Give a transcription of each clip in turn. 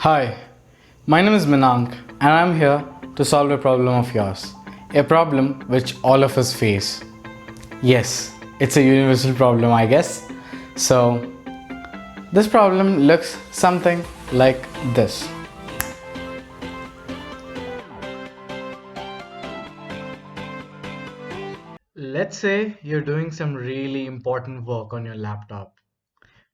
Hi, my name is Minank and I'm here to solve a problem of yours. A problem which all of us face. Yes, it's a universal problem, I guess. So, this problem looks something like this. Let's say you're doing some really important work on your laptop,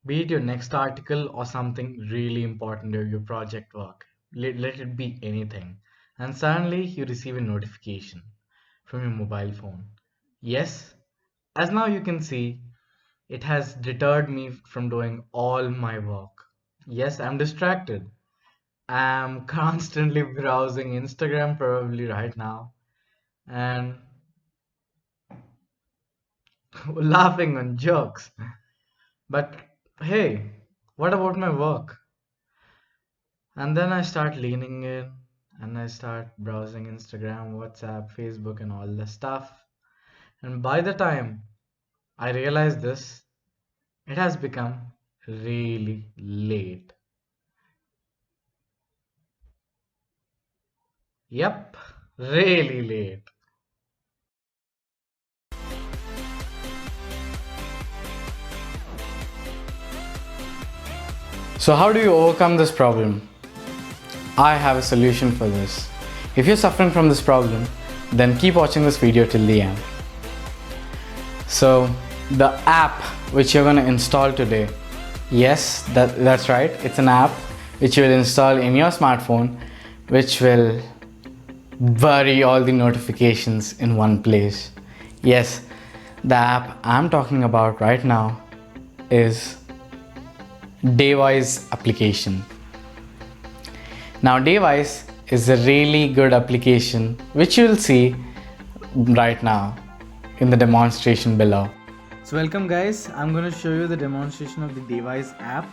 be it your next article or something really important or your project work. Let it be anything. And suddenly you receive a notification from your mobile phone. Yes, as now you can see, it has deterred me from doing all my work. Yes, I'm distracted. I'm constantly browsing Instagram probably right now and laughing on jokes. But hey, what about my work? And then I start leaning in and I start browsing Instagram, WhatsApp, Facebook, and all the stuff. And by the time I realize this, it has become really late. Yep, really late. So, how do you overcome this problem? I have a solution for this. If you're suffering from this problem, then keep watching this video till the end. So, the app which you're going to install today, yes, that's right, it's an app which you will install in your smartphone, which will bury all the notifications in one place. Yes, the app I'm talking about right now is Daywise application. Now, Daywise is a really good application which you will see right now in the demonstration below. So welcome guys, I'm going to show you the demonstration of the Daywise app.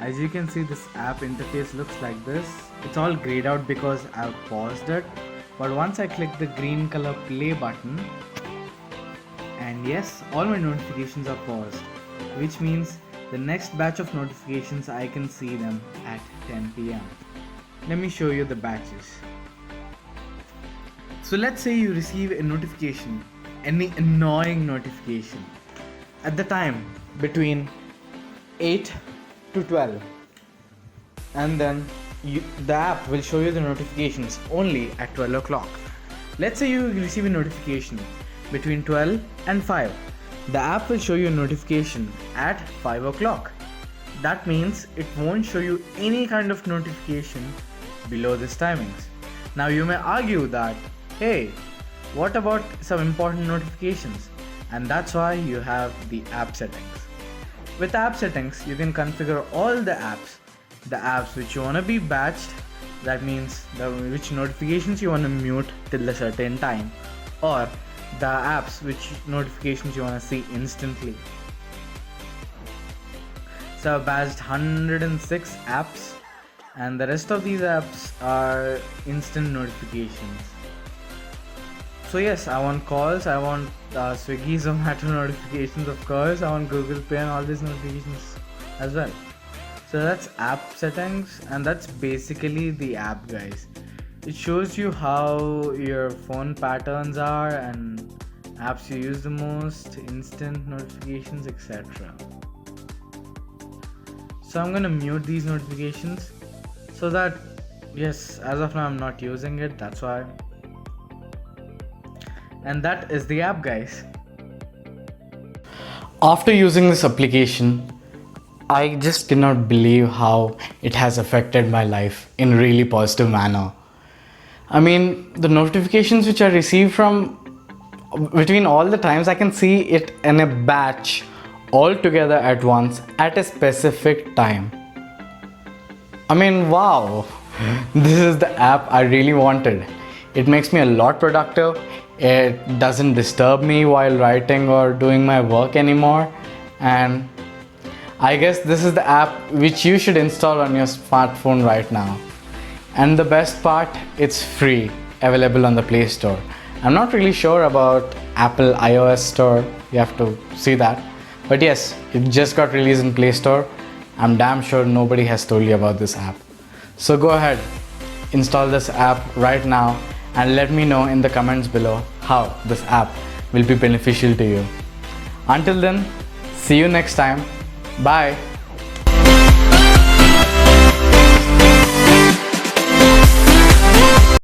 As you can see, this app interface looks like this. It's all grayed out because I've paused it, but once I click the green color play button, and yes, all my notifications are paused, which means the next batch of notifications I can see them at 10 p.m. Let me show you the batches. So let's say you receive a notification, any annoying notification, at the time between 8 to 12, and then the app will show you the notifications only at 12 o'clock. Let's say you receive a notification between 12 and 5. The app will show you a notification at 5 o'clock. That means it won't show you any kind of notification below this timings. Now you may argue that, hey, what about some important notifications? And that's why you have the app settings. With app settings, you can configure all the apps which you want to be batched, that means which notifications you want to mute till a certain time, or the apps which notifications you want to see instantly. So I've batched 106 apps, and the rest of these apps are instant notifications. So yes, I want calls, I want Swiggy, Zomato notifications, of course, I want Google Pay and all these notifications as well. So that's app settings, and that's basically the app, guys. It shows you how your phone patterns are and apps you use the most, instant notifications, etc. So I'm gonna mute these notifications so that, yes, as of now I'm not using it, that's why. And that is the app, guys. After using this application, I just cannot believe how it has affected my life in a really positive manner. I mean, the notifications which I receive from between all the times, I can see it in a batch all together at once at a specific time. I mean, wow, this is the app I really wanted. It makes me a lot productive. It doesn't disturb me while writing or doing my work anymore. And I guess this is the app which you should install on your smartphone right now. And the best part, it's free, available on the Play Store. I'm not really sure about Apple iOS Store, you have to see that. But yes, it just got released in Play Store. I'm damn sure nobody has told you about this app. So go ahead, install this app right now and let me know in the comments below how this app will be beneficial to you. Until then, see you next time. Bye.